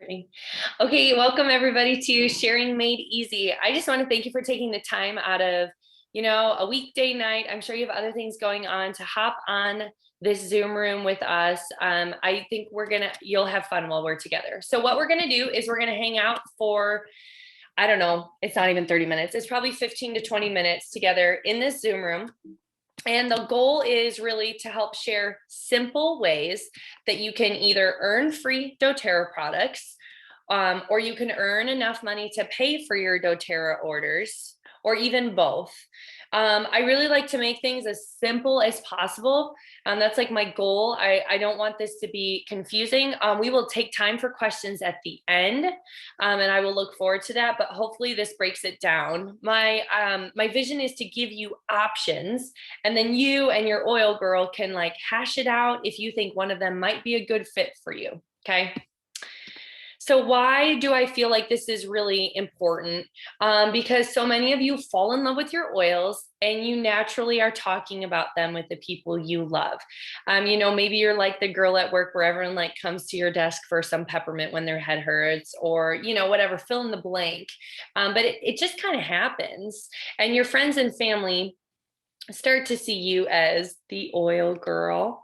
Great. Okay, welcome everybody to Sharing Made Easy. I just want to thank you for taking the time out of, a weekday night. I'm sure you have other things going on to hop on this Zoom room with us. I think you'll have fun while we're together. So what we're gonna do is we're gonna hang out for, I don't know, it's not even 30 minutes. It's probably 15 to 20 minutes together in this Zoom room. And the goal is really to help share simple ways that you can either earn free doTERRA products, or you can earn enough money to pay for your doTERRA orders, or even both. I really like to make things as simple as possible. That's like my goal. I don't want this to be confusing. We will take time for questions at the end, and I will look forward to that. But hopefully this breaks it down. My vision is to give you options, and then you and your oil girl can like hash it out if you think one of them might be a good fit for you. Okay. So why do I feel like this is really important? Because so many of you fall in love with your oils and you naturally are talking about them with the people you love. Maybe you're like the girl at work where everyone like comes to your desk for some peppermint when their head hurts, or, whatever, fill in the blank. But it just kind of happens. And your friends and family start to see you as the oil girl.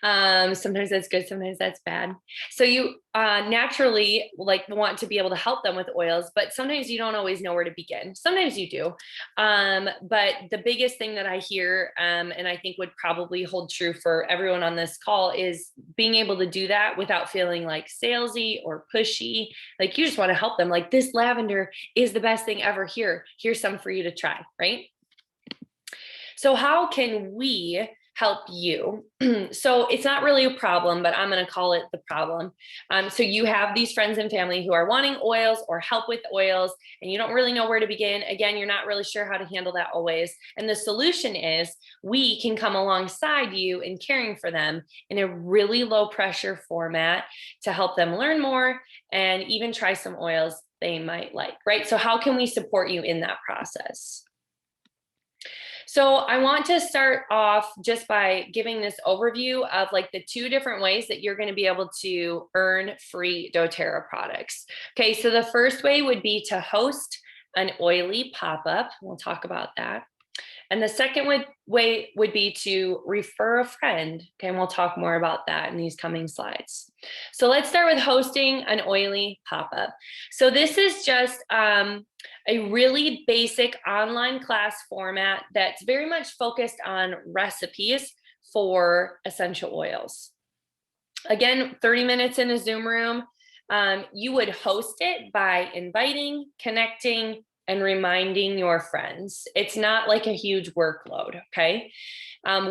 Sometimes that's good, sometimes that's bad. So you naturally like want to be able to help them with oils, but sometimes you don't always know where to begin. Sometimes you do. But the biggest thing that I hear, and I think would probably hold true for everyone on this call, is being able to do that without feeling like salesy or pushy. Like you just want to help them. Like, this lavender is the best thing ever. Here's some for you to try, right? So how can we help you? So it's not really a problem, but I'm going to call it the problem. So you have these friends and family who are wanting oils or help with oils, and you don't really know where to begin. Again, you're not really sure how to handle that always. And the solution is we can come alongside you in caring for them in a really low pressure format to help them learn more and even try some oils they might like, right? So how can we support you in that process? So I want to start off just by giving this overview of like the two different ways that you're going to be able to earn free doTERRA products. Okay, so the first way would be to host an oily pop-up. We'll talk about that. And the second way would be to refer a friend. Okay, and we'll talk more about that in these coming slides. So let's start with hosting an oily pop-up. So this is just a really basic online class format that's very much focused on recipes for essential oils. Again, 30 minutes in a Zoom room. You would host it by inviting, connecting, and reminding your friends. It's not like a huge workload, okay?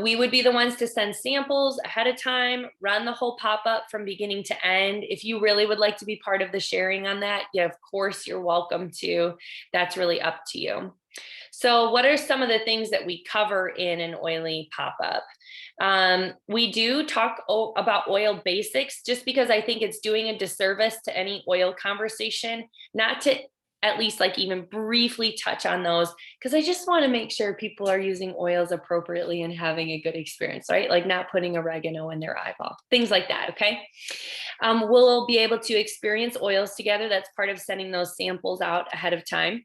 We would be the ones to send samples ahead of time, run the whole pop-up from beginning to end. If you really would like to be part of the sharing on that, yeah, of course, you're welcome to. That's really up to you. So what are some of the things that we cover in an oily pop-up? We do talk about oil basics, just because I think it's doing a disservice to any oil conversation not to at least like even briefly touch on those, because I just want to make sure people are using oils appropriately and having a good experience, right? Like not putting oregano in their eyeball, things like that, okay? We'll be able to experience oils together. That's part of sending those samples out ahead of time.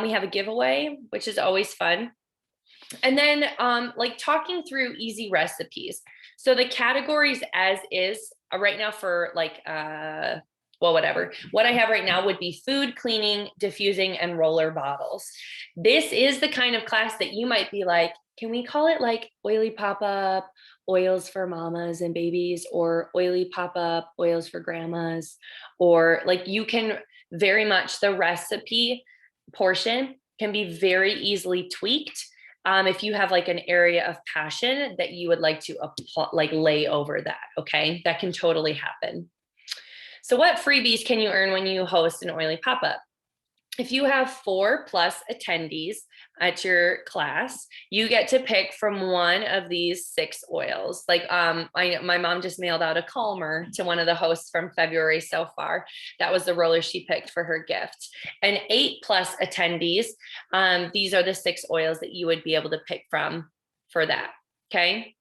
We have a giveaway, which is always fun. And then like talking through easy recipes. So the categories as is right now for like, whatever. What I have right now would be food, cleaning, diffusing, and roller bottles. This is the kind of class that you might be like, can we call it like oily pop-up, oils for mamas and babies, or oily pop-up, oils for grandmas? Or like you can very much, the recipe portion can be very easily tweaked. If you have like an area of passion that you would like to like lay over that, okay? That can totally happen. So what freebies can you earn when you host an oily pop-up? If you have 4+ attendees at your class, you get to pick from one of these 6 oils. Like my mom just mailed out a Calmer to one of the hosts from February so far. That was the roller she picked for her gift. And 8+ attendees, these are the 6 oils that you would be able to pick from for that, okay?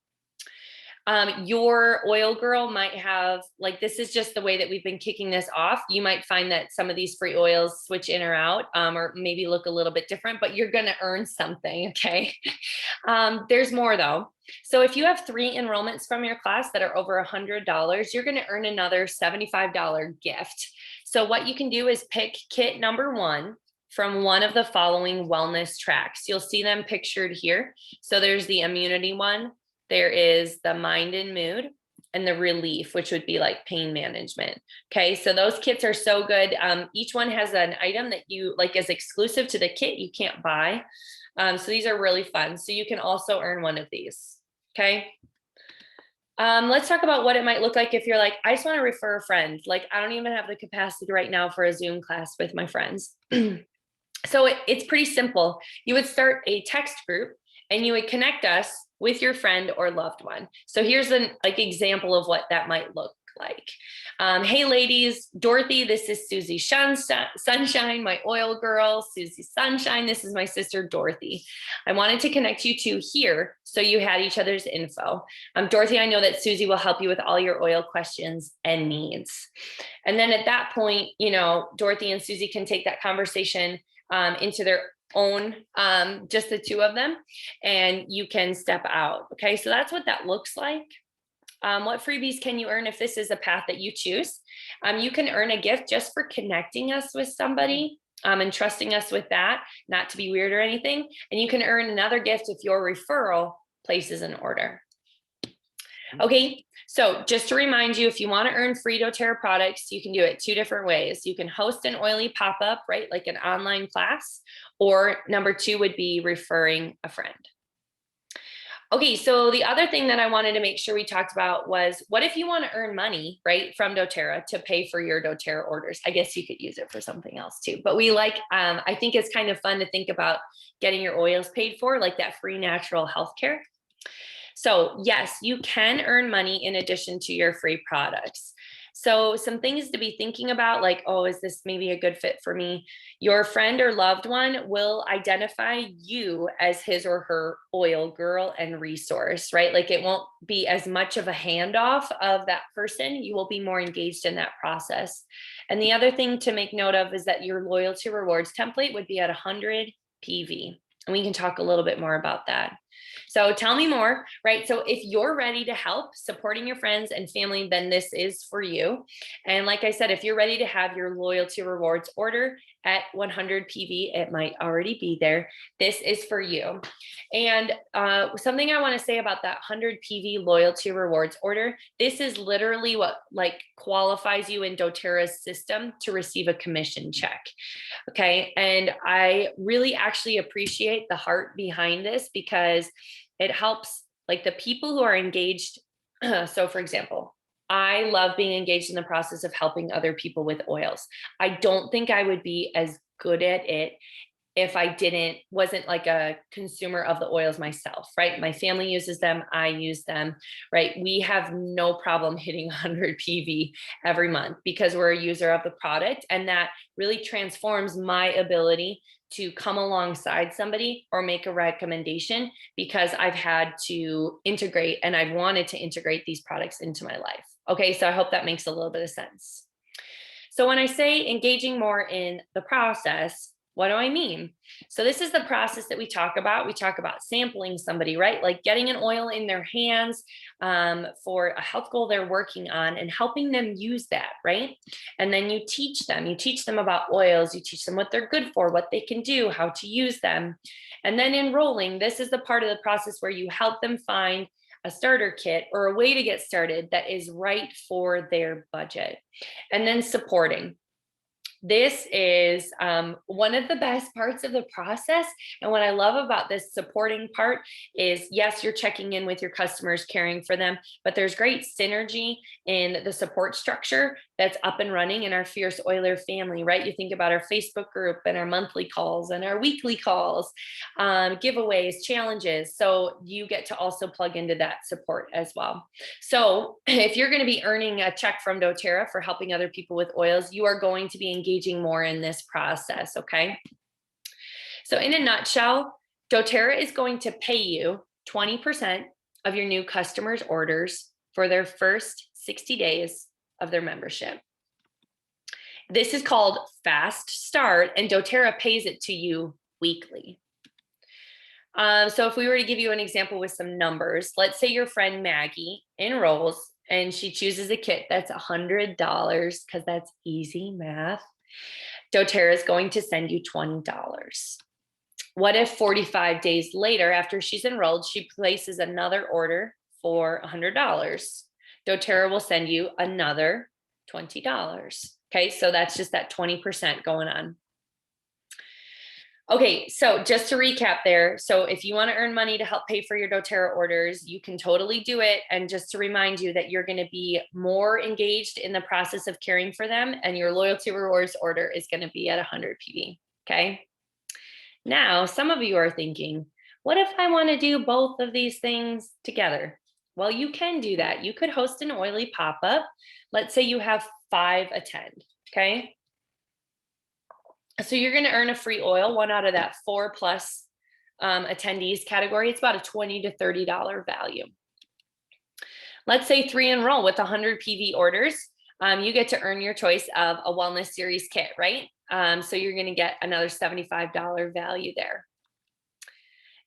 Your oil girl might have, like, this is just the way that we've been kicking this off. You might find that some of these free oils switch in or out, or maybe look a little bit different, but you're going to earn something. Okay. There's more though. So if you have 3 enrollments from your class that are over $100, you're going to earn another $75 gift. So what you can do is pick kit number 1 from one of the following wellness tracks. You'll see them pictured here. So there's the immunity one, there is the mind and mood, and the relief, which would be like pain management. Okay, so those kits are so good. Each one has an item that you like is exclusive to the kit, you can't buy. So these are really fun. So you can also earn one of these. Okay. Let's talk about what it might look like if you're like, I just want to refer a friend. Like, I don't even have the capacity right now for a Zoom class with my friends. So it's pretty simple. You would start a text group and you would connect us with your friend or loved one. So here's an example of what that might look like. Hey ladies, Dorothy, this is Susie Sunshine, my oil girl. Susie Sunshine, this is my sister Dorothy. I wanted to connect you two here so you had each other's info. Dorothy, I know that Susie will help you with all your oil questions and needs. And then at that point, you know, Dorothy and Susie can take that conversation into their own, just the two of them, and you can step out. Okay, so that's what that looks like. What freebies can you earn if this is a path that you choose? You can earn a gift just for connecting us with somebody and trusting us with that, not to be weird or anything. And you can earn another gift if your referral places an order. Okay, so just to remind you, if you want to earn free doTERRA products, you can do it 2 different ways. You can host an oily pop-up, right? Like an online class, or number 2 would be referring a friend. Okay, so the other thing that I wanted to make sure we talked about was, what if you want to earn money, right, from doTERRA to pay for your doTERRA orders? I guess you could use it for something else too, but we like, I think it's kind of fun to think about getting your oils paid for, like that free natural healthcare. So yes, you can earn money in addition to your free products. So some things to be thinking about, like, oh, is this maybe a good fit for me? Your friend or loved one will identify you as his or her oil girl and resource, right? Like, it won't be as much of a handoff of that person. You will be more engaged in that process. And the other thing to make note of is that your loyalty rewards template would be at 100 PV. And we can talk a little bit more about that. So tell me more, right? So if you're ready to help supporting your friends and family, then this is for you. And like I said, if you're ready to have your loyalty rewards order at 100 PV, it might already be there. This is for you. And something I want to say about that 100 PV loyalty rewards order, this is literally what like qualifies you in doTERRA's system to receive a commission check. Okay. And I really actually appreciate the heart behind this, because it helps like the people who are engaged. So for example, I love being engaged in the process of helping other people with oils. I don't think I would be as good at it if I wasn't like a consumer of the oils myself, right? My family uses them, I use them, right? We have no problem hitting 100 PV every month because we're a user of the product, and that really transforms my ability to come alongside somebody or make a recommendation, because I've had to integrate and I've wanted to integrate these products into my life. Okay, so I hope that makes a little bit of sense. So when I say engaging more in the process, what do I mean? So this is the process that we talk about. We talk about sampling somebody, right? Like getting an oil in their hands for a health goal they're working on and helping them use that, right? And then you teach them about oils, you teach them what they're good for, what they can do, how to use them. And then enrolling, this is the part of the process where you help them find a starter kit or a way to get started that is right for their budget. And then supporting. This is one of the best parts of the process. And what I love about this supporting part is, yes, you're checking in with your customers, caring for them, but there's great synergy in the support structure that's up and running in our Fierce Oiler family, right? You think about our Facebook group and our monthly calls and our weekly calls, giveaways, challenges. So you get to also plug into that support as well. So if you're going to be earning a check from doTERRA for helping other people with oils, you are going to be engaging more in this process, okay? So in a nutshell, doTERRA is going to pay you 20% of your new customers' orders for their first 60 days of their membership. This is called Fast Start, and doTERRA pays it to you weekly. So if we were to give you an example with some numbers, let's say your friend Maggie enrolls and she chooses a kit that's $100 because that's easy math. doTERRA is going to send you $20. What if 45 days later, after she's enrolled, she places another order for $100? doTERRA will send you another $20. Okay, so that's just that 20% going on. Okay, so just to recap there, so if you want to earn money to help pay for your doTERRA orders, you can totally do it. And just to remind you that you're going to be more engaged in the process of caring for them, and your loyalty rewards order is going to be at 100 PV. Okay. Now, some of you are thinking, what if I want to do both of these things together? Well, you can do that. You could host an oily pop-up. Let's say you have 5 attend. Okay. So you're going to earn a free oil, one out of that 4+ attendees category. It's about a $20 to $30 value. Let's say 3 enroll with 100 PV orders. You get to earn your choice of a wellness series kit, right? So you're going to get another $75 value there.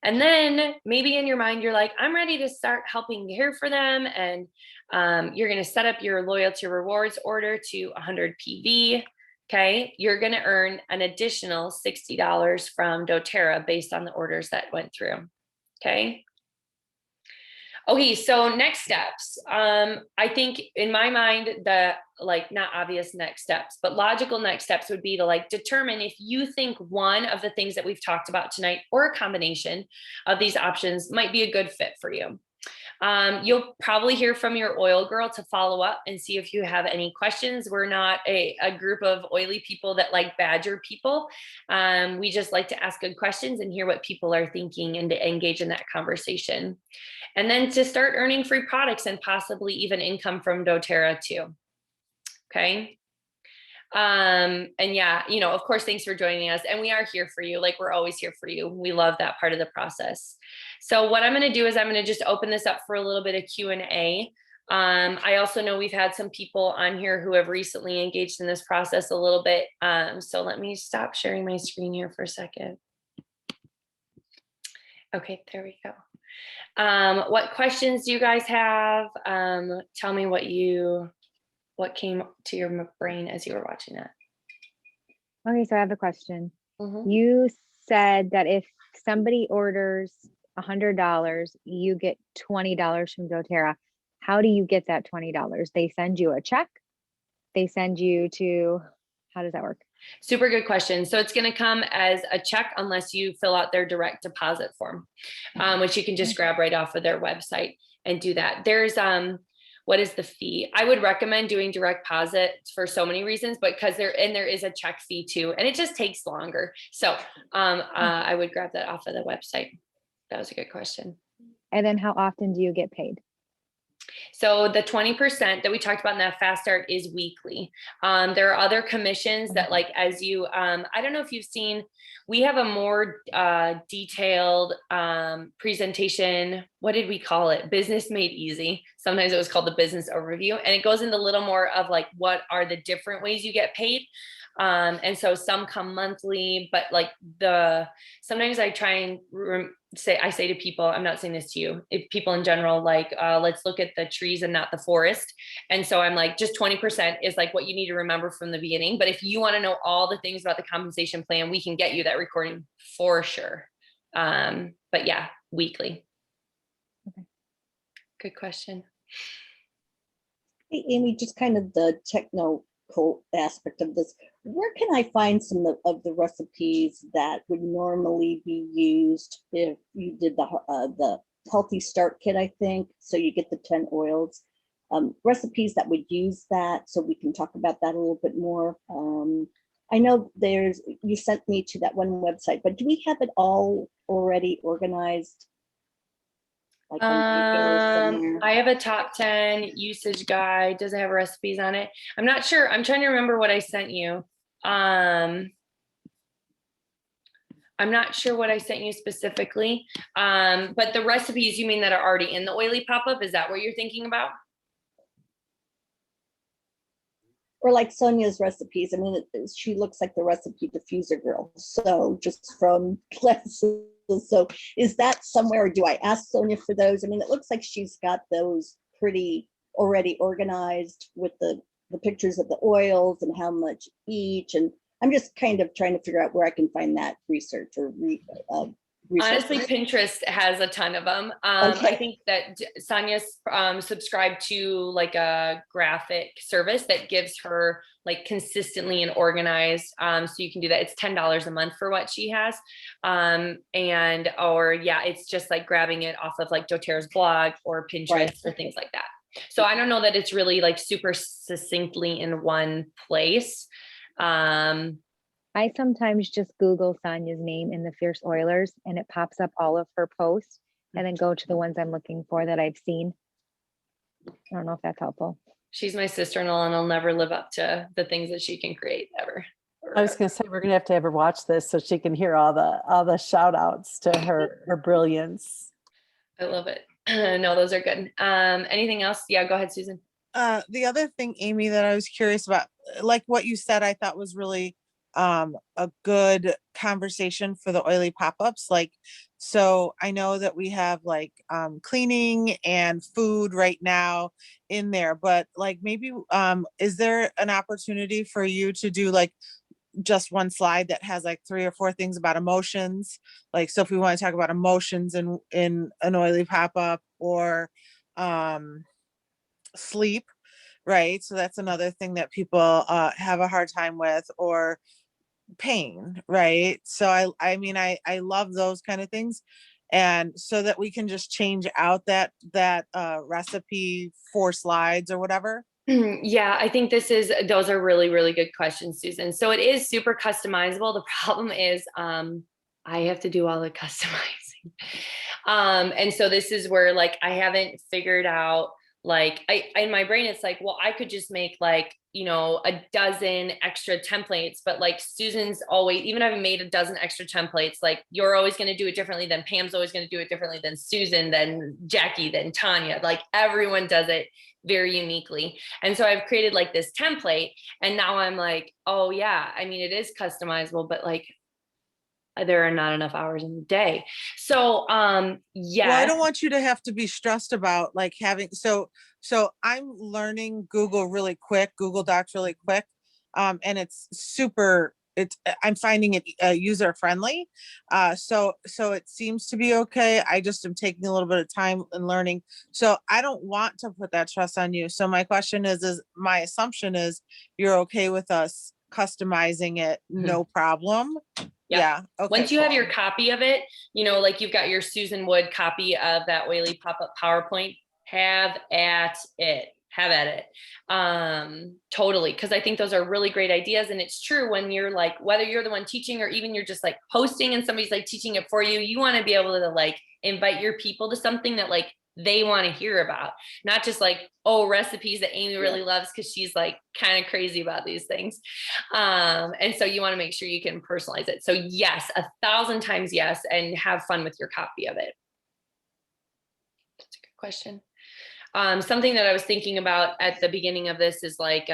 And then maybe in your mind, you're like, I'm ready to start helping care for them. And you're going to set up your loyalty rewards order to 100 PV. Okay, you're going to earn an additional $60 from doTERRA based on the orders that went through. Okay. Okay, so next steps. I think in my mind, the not obvious next steps, but logical next steps would be to determine if you think one of the things that we've talked about tonight or a combination of these options might be a good fit for you. You'll probably hear from your oil girl to follow up and see if you have any questions. We're not a group of oily people that like badger people. We just like to ask good questions and hear what people are thinking and to engage in that conversation. And then to start earning free products and possibly even income from doTERRA too. Okay. And yeah, of course, thanks for joining us. And we are here for you. We're always here for you. We love that part of the process. So what I'm going to do is I'm going to just open this up for a little bit of Q&A. I also know we've had some people on here who have recently engaged in this process a little bit. So let me stop sharing my screen here for a second. Okay, there we go. What questions do you guys have? Tell me what came to your brain as you were watching that. Okay, so I have a question. Mm-hmm. You said that if somebody orders $100, you get $20 from doTERRA. How do you get that $20? They send you a check? They send you to, how does that work? Super good question. So it's going to come as a check unless you fill out their direct deposit form, which you can just grab right off of their website and do that. There's, what is the fee? I would recommend doing direct deposit for so many reasons, but because there is a check fee too, and it just takes longer. So I would grab that off of the website. That was a good question. And then how often do you get paid? So the 20% that we talked about in that fast start is weekly. There are other commissions that as you, I don't know if you've seen, we have a more detailed presentation. What did we call it? Business Made Easy. Sometimes it was called the business overview. And it goes into a little more of what are the different ways you get paid. And so some come monthly, but sometimes I try and say to people, I'm not saying this to you, if people in general, let's look at the trees and not the forest. And so I'm just 20% is what you need to remember from the beginning. But if you want to know all the things about the compensation plan, we can get you that recording for sure. But yeah, weekly. Okay. Good question. Hey, Amy, just kind of the technical aspect of this. Where can I find some of the recipes that would normally be used if you did the Healthy Start Kit, I think, so you get the 10 oils, recipes that would use that, so we can talk about that a little bit more. I know you sent me to that one website, but do we have it all already organized? I have a top 10 usage guide. Does it have recipes on it? I'm not sure. I'm trying to remember what I sent you. I'm not sure what I sent you specifically. But the recipes you mean that are already in the oily pop-up, is that what you're thinking about? Or like Sonia's recipes. I mean, she looks like the recipe diffuser girl. So just from classes. So is that somewhere, or do I ask Sonia for those? I mean, it looks like she's got those pretty already organized with the pictures of the oils and how much each. And I'm just kind of trying to figure out where I can find that research or Honestly, resources. Pinterest has a ton of them. Okay. I think that Sonia's subscribed to like a graphic service that gives her like consistently and organized. So you can do that. It's $10 a month for what she has. Or yeah, it's just like grabbing it off of like doTERRA's blog or Pinterest Right. or things like that. So I don't know that it's really like super succinctly in one place. I sometimes just Google Sonia's name in the Fierce Oilers and it pops up all of her posts and then go to the ones I'm looking for that I've seen. I don't know if that's helpful. She's my sister-in-law and I'll never live up to the things that she can create ever. I was going to say, we're going to have her watch this so she can hear all the shout outs to her brilliance. I love it. No, those are good. Anything else? Yeah, go ahead, Susan. The other thing, Amy, that I was curious about, like what you said, I thought was really a good conversation for the oily pop-ups. Like, so I know that we have like cleaning and food right now in there, but like maybe is there an opportunity for you to do like just one slide that has like 3 or 4 things about emotions? Like, so if we want to talk about emotions in an oily pop-up, or sleep, right? So that's another thing that people have a hard time with, or pain, right? So I mean, I love those kind of things. And so that we can just change out that recipe 4 slides or whatever. Yeah, I think those are really, really good questions, Susan. So it is super customizable. The problem is I have to do all the customizing. And so this is where like I haven't figured out, like in my brain it's like, well, I could just make like, you know, a dozen extra templates, but like Susan's always, even having made a dozen extra templates, like you're always going to do it differently, than Pam's always going to do it differently, than Susan, then Jackie, then Tanya. Like everyone does it very uniquely. And so I've created like this template, and now I'm like, oh yeah, I mean, it is customizable, but like there are not enough hours in the day. So yes. Well, I don't want you to have to be stressed about like having, so I'm learning Google really quick, Google Docs really quick. And it's super, I'm finding it user friendly. So it seems to be okay. I just am taking a little bit of time and learning. So I don't want to put that trust on you. So my question is my assumption is you're okay with us customizing it, no problem. Yep. Yeah. Okay, once you cool. have your copy of it, you know, like you've got your Susan Wood copy of that oily pop-up PowerPoint, have at it. Totally. Cause I think those are really great ideas. And it's true, when you're like, whether you're the one teaching or even you're just like hosting and somebody's like teaching it for you, you want to be able to like invite your people to something that like they want to hear about, not just like, oh, recipes that Amy really loves because she's like kind of crazy about these things. And so you want to make sure you can personalize it. So yes, 1,000 times yes, and have fun with your copy of it. That's a good question. Something that I was thinking about at the beginning of this is like,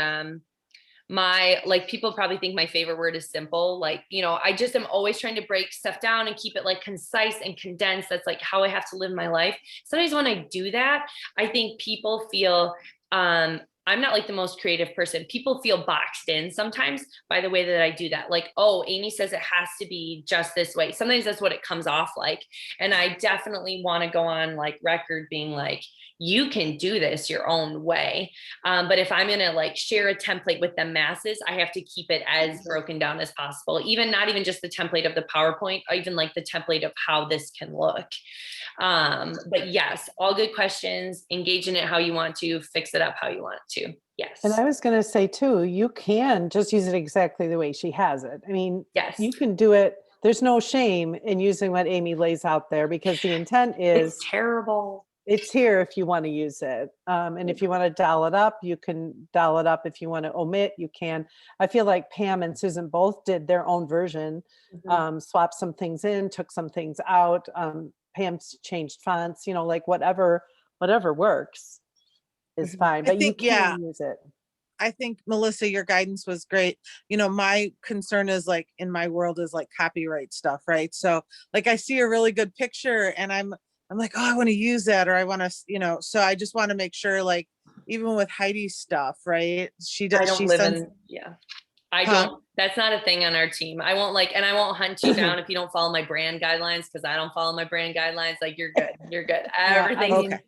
people probably think my favorite word is simple. Like, you know, I just am always trying to break stuff down and keep it like concise and condensed. That's like how I have to live my life. Sometimes when I do that, I think people feel, I'm not like the most creative person. People feel boxed in sometimes by the way that I do that. Like, oh, Amy says it has to be just this way. Sometimes that's what it comes off like. And I definitely want to go on like record being like, you can do this your own way. But if I'm going to like share a template with the masses, I have to keep it as broken down as possible. Even not even just the template of the PowerPoint, or even like the template of how this can look. But yes, all good questions, engage in it how you want to, fix it up how you want to. Yes. And I was going to say too, you can just use it exactly the way she has it. I mean, yes, you can do it. There's no shame in using what Amy lays out there, because the intent is it's terrible. It's here if you want to use it. And if you want to dial it up, you can dial it up. If you want to omit, you can. I feel like Pam and Susan both did their own version, swapped some things in, took some things out. Pam's changed fonts, like whatever works is fine, I but you think, yeah, can use it. I think Melissa, your guidance was great. My concern is like in my world is like copyright stuff, right? So like I see a really good picture and I'm like, oh, I want to use that, or I want to, so I just want to make sure, like, even with Heidi's stuff, right? She I does, don't she live sends, in, yeah. I Huh? don't, that's not a thing on our team. I won't and I won't hunt you down if you don't follow my brand guidelines, because I don't follow my brand guidelines. Like, you're good. You're good. Yeah, I Everything's mean,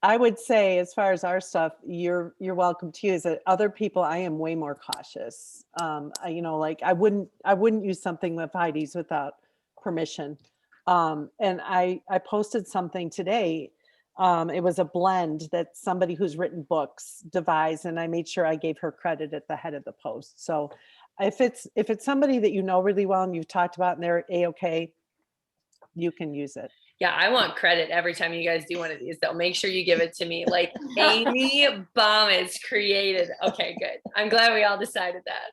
I would say as far as our stuff, you're welcome to use it. Other people, I am way more cautious. Like I wouldn't use something with Heidi's without permission. And I posted something today. It was a blend that somebody who's written books devised, and I made sure I gave her credit at the head of the post. So if it's somebody that you know really well and you've talked about and they're A-okay, you can use it. Yeah, I want credit every time you guys do one of these. Though, make sure you give it to me. Like, Amy Baum is created. Okay, good. I'm glad we all decided that.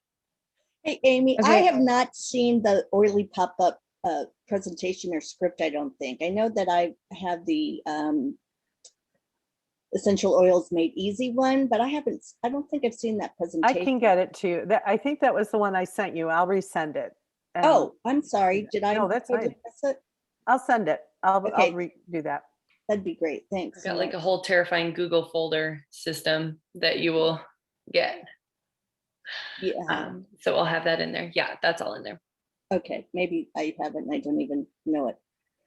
Hey, Amy, I Okay. have not seen the Oily Pop-Up presentation or script, I don't think. I know that I have the Essential Oils Made Easy one, but I don't think I've seen that I presentation. can get it to you. I think that was the one I sent you. I'll resend it. And Oh, I'm sorry. Did I? No, that's totally fine. miss it? I'll send it. I'll Okay. redo that. That'd be great. I've Thanks. got like a whole terrifying Google folder system that you will get. Yeah. So I'll have that in there. Yeah, that's all in there. Okay. Maybe I haven't. I don't even know it.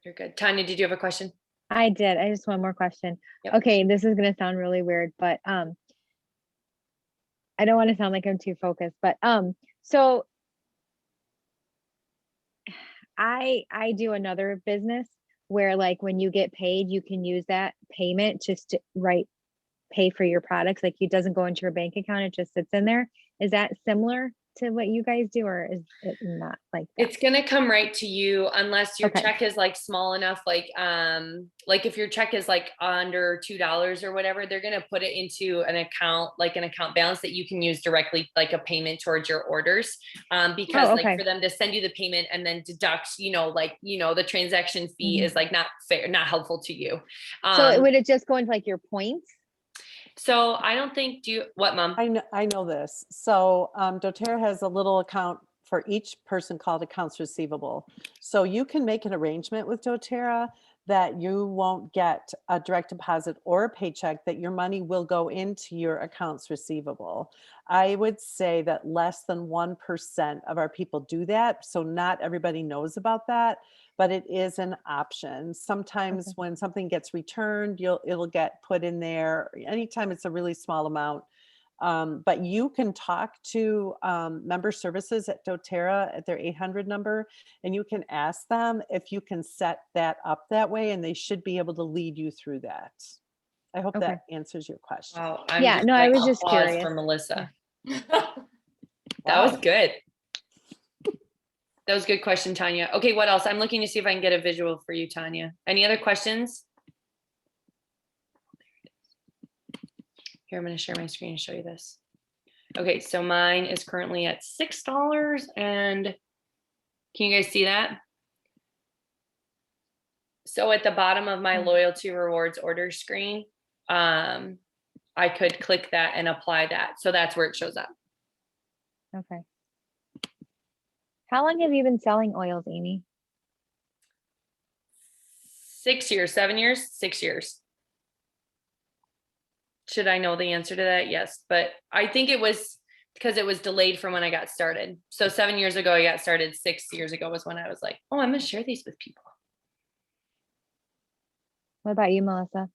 You're good. Tanya, did you have a question? I did. I just one more question. Yep. Okay, this is gonna sound really weird, but I don't want to sound like I'm too focused, but so I do another business where, like, when you get paid, you can use that payment just to pay for your products. Like, it doesn't go into your bank account, it just sits in there. Is that similar to what you guys do, or is it not like that? It's gonna come right to you unless your Okay. check is like small enough, like if your check is like under $2 or whatever, they're gonna put it into an account, like an account balance that you can use directly, like a payment towards your orders. Because okay. like for them to send you the payment and then deduct, the transaction fee is like not fair, not helpful to you. So would it just go into like your points? So I don't think what, Mom? I know this. So doTERRA has a little account for each person called accounts receivable. So you can make an arrangement with doTERRA that you won't get a direct deposit or a paycheck, that your money will go into your accounts receivable. I would say that less than 1% of our people do that. So not everybody knows about that, but it is an option. Sometimes when something gets returned, it'll get put in there anytime it's a really small amount. But you can talk to member services at doTERRA at their 800 number, and you can ask them if you can set that up that way, and they should be able to lead you through that. I hope Okay. that answers your question. Wow. Yeah, no, I was just applause curious. for Melissa. That was good. That was a good question, Tanya. Okay, what else? I'm looking to see if I can get a visual for you, Tanya. Any other questions? Here, I'm going to share my screen and show you this. Okay, so mine is currently at $6, and can you guys see that? So at the bottom of my loyalty rewards order screen, I could click that and apply that. So that's where it shows up. Okay. How long have you been selling oils, Amy? 6 years, 7 years, 6 years. Should I know the answer to that? Yes, but I think it was because it was delayed from when I got started. So 7 years ago, I got started. 6 years ago was when I was like, oh, I'm going to share these with people. What about you, Melissa?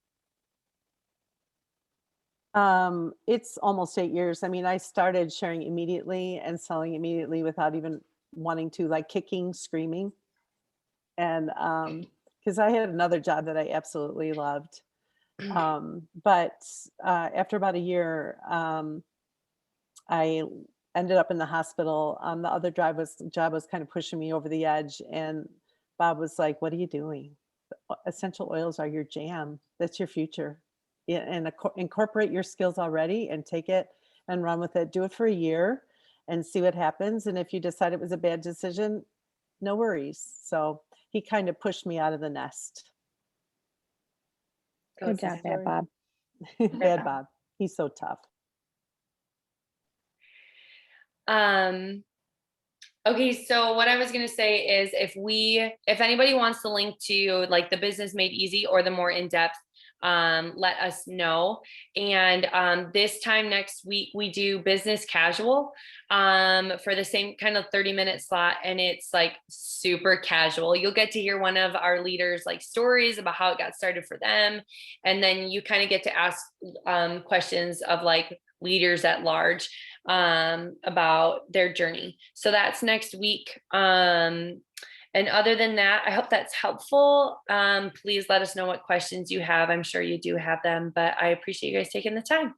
It's almost 8 years. I mean, I started sharing immediately and selling immediately without even wanting to, like kicking, screaming. And because I had another job that I absolutely loved. But after about a year, I ended up in the hospital. The other job was kind of pushing me over the edge. And Bob was like, what are you doing? essential oils are your jam. That's your future. Yeah, and incorporate your skills already and take it and run with it. Do it for a year and see what happens. And if you decide it was a bad decision, no worries. So he kind of pushed me out of the nest. Good That's the job, Bad story. Bob. Bad Bob. He's so tough. Okay, so what I was gonna say is if anybody wants to link to like the Business Made Easy or the more in-depth, let us know. And this time next week, we do business casual for the same kind of 30-minute slot. And it's like super casual. You'll get to hear one of our leaders like stories about how it got started for them. And then you kind of get to ask questions of like leaders at large about their journey. So that's next week. And other than that, I hope that's helpful. Please let us know what questions you have. I'm sure you do have them, but I appreciate you guys taking the time.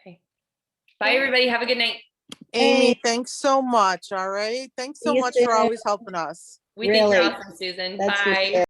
Okay. Bye, everybody. Have a good night. Amy, Hey. thanks so much. All right. Thanks so See you much for soon. always helping us. We think you're Really. awesome, Susan. That's for Bye. sure.